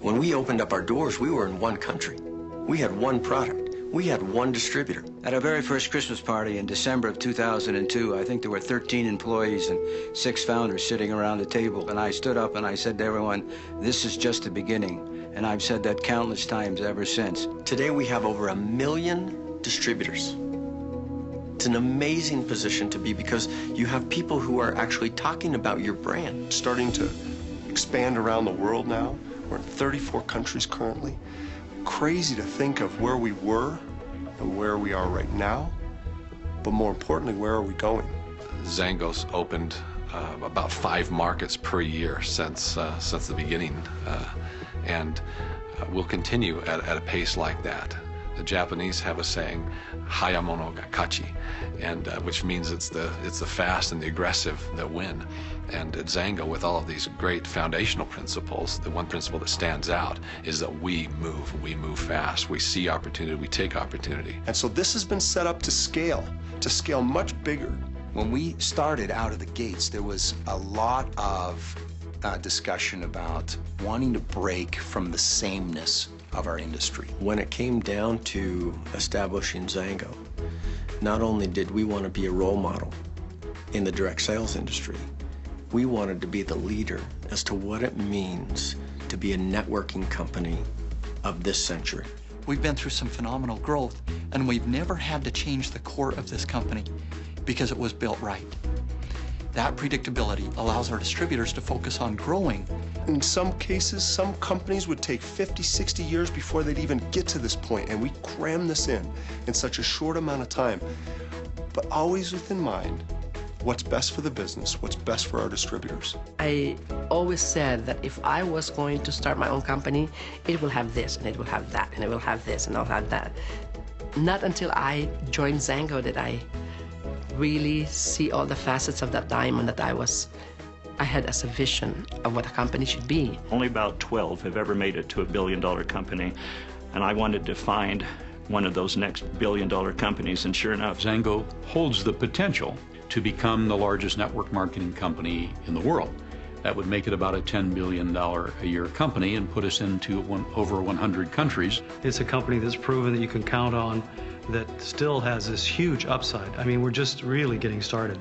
When we opened up our doors, we were in one country. We had one product. We had one distributor. At our very first Christmas party in December of 2002, I think there were 13 employees and 6 founders sitting around the table. And I stood up and I said to everyone, this is just the beginning. And I've said that countless times ever since. Today we have over 1 million distributors. It's an amazing position to be because you have people who are actually talking about your brand. Starting to expand around the world now. We're in 34 countries currently. Crazy to think of where we were and where we are right now, but more importantly, where are we going? XanGo's opened about 5 markets per year since the beginning, and we'll continue at a pace like that. The Japanese have a saying, "Hayamono ga kachi," and which means it's the fast and the aggressive that win. And at XanGo, with all of these great foundational principles, the one principle that stands out is that we move fast. We see opportunity, we take opportunity. And so this has been set up to scale much bigger. When we started out of the gates, there was a lot of discussion about wanting to break from the sameness of our industry. When it came down to establishing XanGo, not only did we want to be a role model in the direct sales industry, we wanted to be the leader as to what it means to be a networking company of this century. We've been through some phenomenal growth, and we've never had to change the core of this company because it was built right. That predictability allows our distributors to focus on growing. In some cases, some companies would take 50, 60 years before they'd even get to this point, and we cram this in such a short amount of time, but always with in mind what's best for the business, what's best for our distributors. I always said that if I was going to start my own company, it will have this, and it will have that, and it will have this, and I'll have that. Not until I joined XanGo did I really see all the facets of that diamond that I had as a vision of what a company should be. Only about 12 have ever made it to $1 billion company, and I wanted to find one of those next $1 billion companies, and sure enough, XanGo holds the potential to become the largest network marketing company in the world. That would make it about a $10 billion a year company and put us into over 100 countries. It's a company that's proven that you can count on, that still has this huge upside. I mean, we're just really getting started.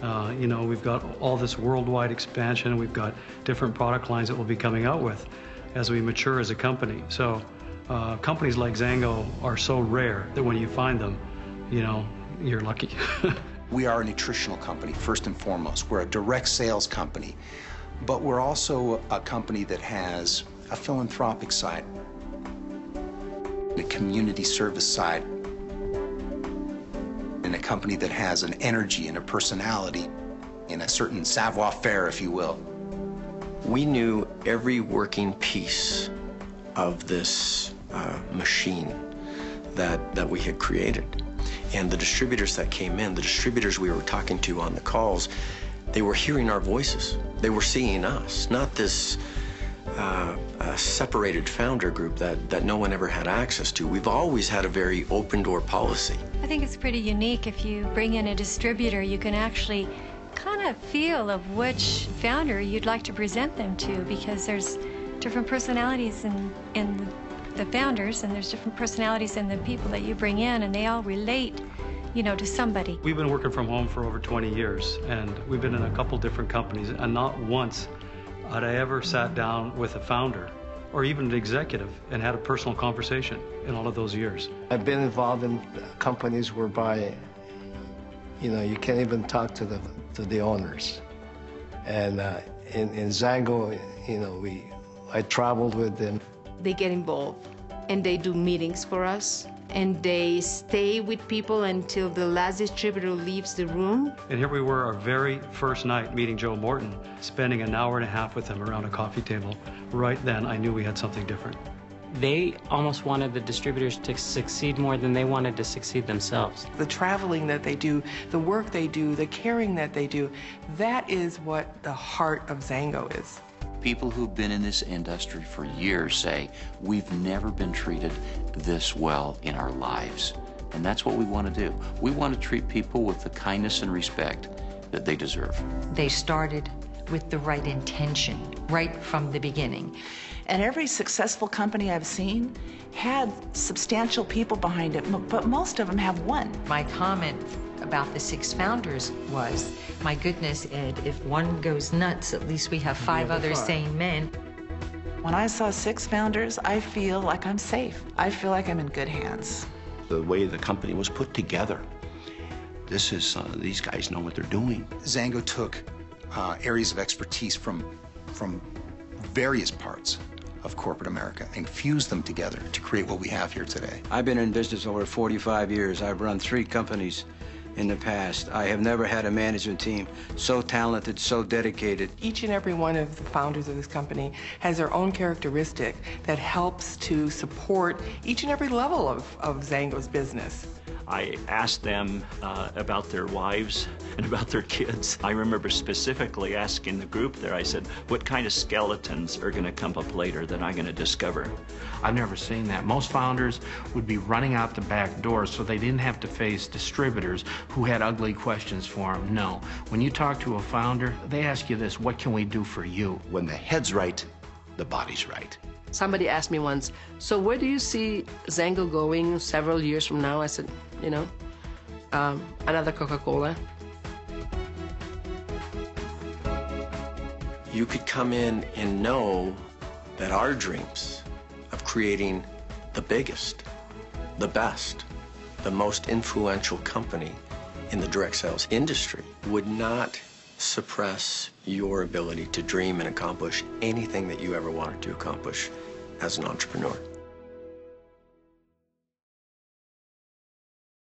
You know, we've got all this worldwide expansion, we've got different product lines that we'll be coming out with as we mature as a company. So companies like XanGo are so rare that when you find them, you know, you're lucky. We are a nutritional company, first and foremost. We're a direct sales company, but we're also a company that has a philanthropic side, a community service side, and a company that has an energy and a personality and a certain savoir-faire, if you will. We knew every working piece of this machine that we had created. And the distributors that came in, the distributors we were talking to on the calls, they were hearing our voices. They were seeing us, not this separated founder group that no one ever had access to. We've always had a very open door policy. I think it's pretty unique. If you bring in a distributor, you can actually kind of feel of which founder you'd like to present them to, because there's different personalities in the founders, and there's different personalities in the people that you bring in, and they all relate, you know, to somebody. We've been working from home for over 20 years, and we've been in a couple different companies, and not once had I ever sat down with a founder or even an executive and had a personal conversation in all of those years. I've been involved in companies whereby, you know, you can't even talk to the owners. And in XanGo, you know, I traveled with them. They get involved, and they do meetings for us, and they stay with people until the last distributor leaves the room. And here we were, our very first night meeting Joe Morton, spending an hour and a half with him around a coffee table. Right then, I knew we had something different. They almost wanted the distributors to succeed more than they wanted to succeed themselves. The traveling that they do, the work they do, the caring that they do, that is what the heart of XanGo is. People who've been in this industry for years say, we've never been treated this well in our lives. And that's what we want to do. We want to treat people with the kindness and respect that they deserve. They started with the right intention right from the beginning. And every successful company I've seen had substantial people behind it, but most of them have one. My comment about the 6 founders was, my goodness, Ed, if one goes nuts, at least we have 5 other sane men. When I saw 6 founders, I feel like I'm safe. I feel like I'm in good hands. The way the company was put together, this is, these guys know what they're doing. XanGo took areas of expertise from various parts of corporate America and fused them together to create what we have here today. I've been in business over 45 years. I've run 3 companies in the past. I have never had a management team so talented, so dedicated. Each and every one of the founders of this company has their own characteristic that helps to support each and every level of XanGo's business. I asked them about their wives and about their kids. I remember specifically asking the group there, I said, what kind of skeletons are going to come up later that I'm going to discover? I've never seen that. Most founders would be running out the back door so they didn't have to face distributors who had ugly questions for them. No. When you talk to a founder, they ask you this, what can we do for you? When the head's right, the body's right. Somebody asked me once, so where do you see XanGo going several years from now? I said, you know, another Coca-Cola. You could come in and know that our dreams of creating the biggest, the best, the most influential company in the direct sales industry would not suppress your ability to dream and accomplish anything that you ever wanted to accomplish as an entrepreneur.